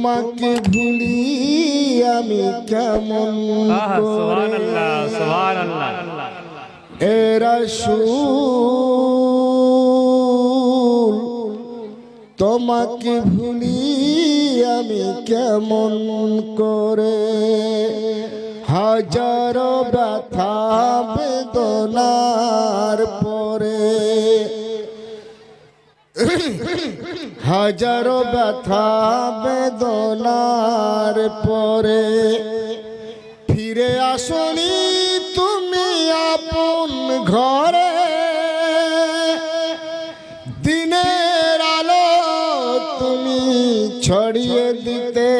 তোমাকে ভুলি আমি কেমন করে। সুবহানাল্লাহ সুবহানাল্লাহ। এ রাসূল তোমাকে ভুলি আমি কেমন করে। হাজারো ব্যথা বেদনার পরে, হাজারো ব্যথা বেদনার পরে ফিরে আসনি তুমি আপন ঘরে। দিনের আলো তুমি ছড়িয়ে দিতে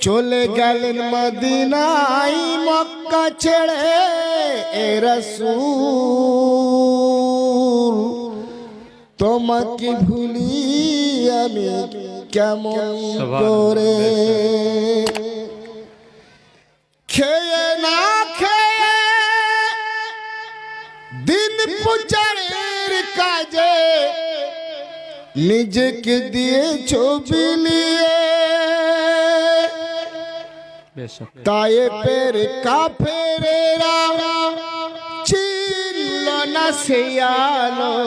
চলে গেলেন মদিনায় মক্কা ছেড়ে। এ রাসূল তোমাকে ভুলি আমি কেমন করে। খেয়ে না খেয়ে দিন প্রচারের কাজে নিজেকে দিয়েছো বিলিয়ে। তায়েফের কাফেরেরা ছিল না সে আলো,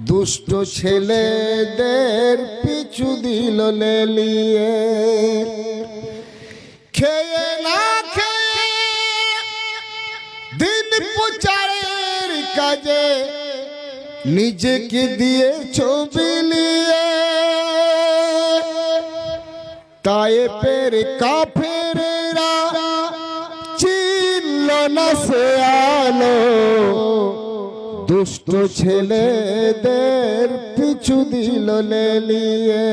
দুষ্ট ছেলেদের পিছু দিল লেলিয়ে। খেয়ে না খেয়ে দিন প্রচারের কাজে নিজেকে দিয়েছো বিলিয়ে। তায়েফের কাফেরেরা চিনল না সে আলো, দুষ্ট ছেলেদের পিছু দিল লেলিয়ে।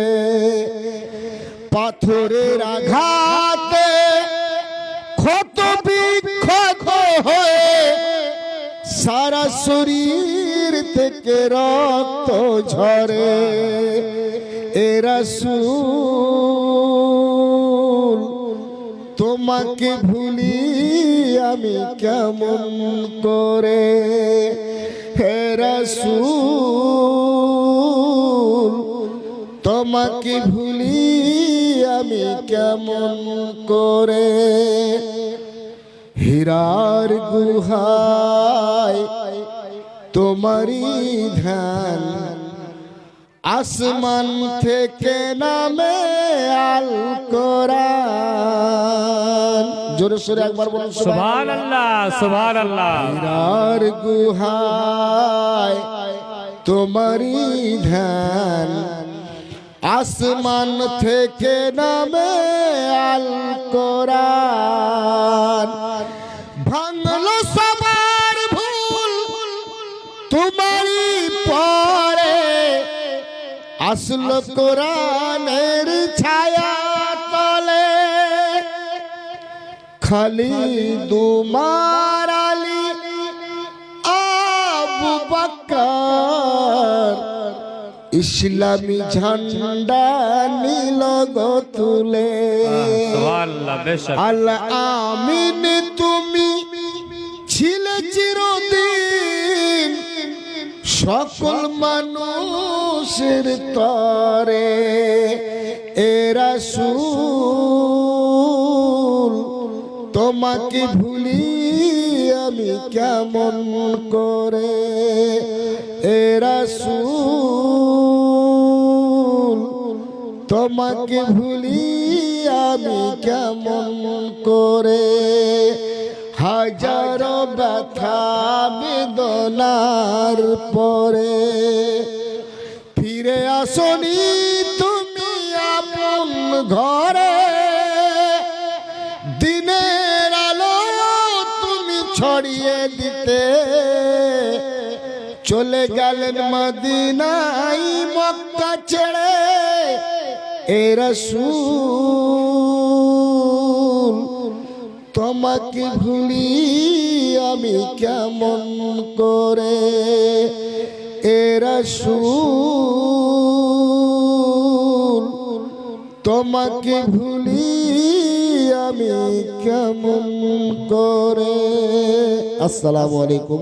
পাথরের আঘাতে ক্ষত বিক্ষত হয়ে সারা শরীর থেকে রক্ত ঝরে। এ রাসূল তোমাকে ভুলি আমি কেমন করে। হে রাসূল তোমাকে ভুলি আমি কেমন করে। হীরার গুহায় তোমারই ধ্যান, আসমান থেকে নামে আল কোরআন। জোরে সোরে একবার বলুন সুবহানাল্লাহ সুবহানাল্লাহ। হীরার গুহায় তোমারই ধ্যান, আসমান থেকে নামে আল কোরআন। ভাঙলো সবার ভুল তোমারই পরে, আসলো কোরআনের ছায়া তলে। খালিদ উমর আলী আবু বকর ইসলামী ঝান্ডা নীল গো তুলে। আল আমিন তুমি ছিলে চিরদিন সকল মানুষের তরে। এ রাসূল তোমাকে ভুলি আমি কেমন করে। এ রাসূল তোমাকে ভুলি আমি কেমন করে। হাজারো ব্যথা বেদনার পরে ফিরে আসনি তুমি আপন ঘরে। দিনের আলো তুমি ছড়িয়ে দিতে চলে গেলেন মদিনায় মক্কা ছেড়ে। এ রাসূল তোমাকে ভুলি আমি কেমন করে। এ রাসূল তোমাকে ভুলি আমি কেমন করে। আসসালামু আলাইকুম।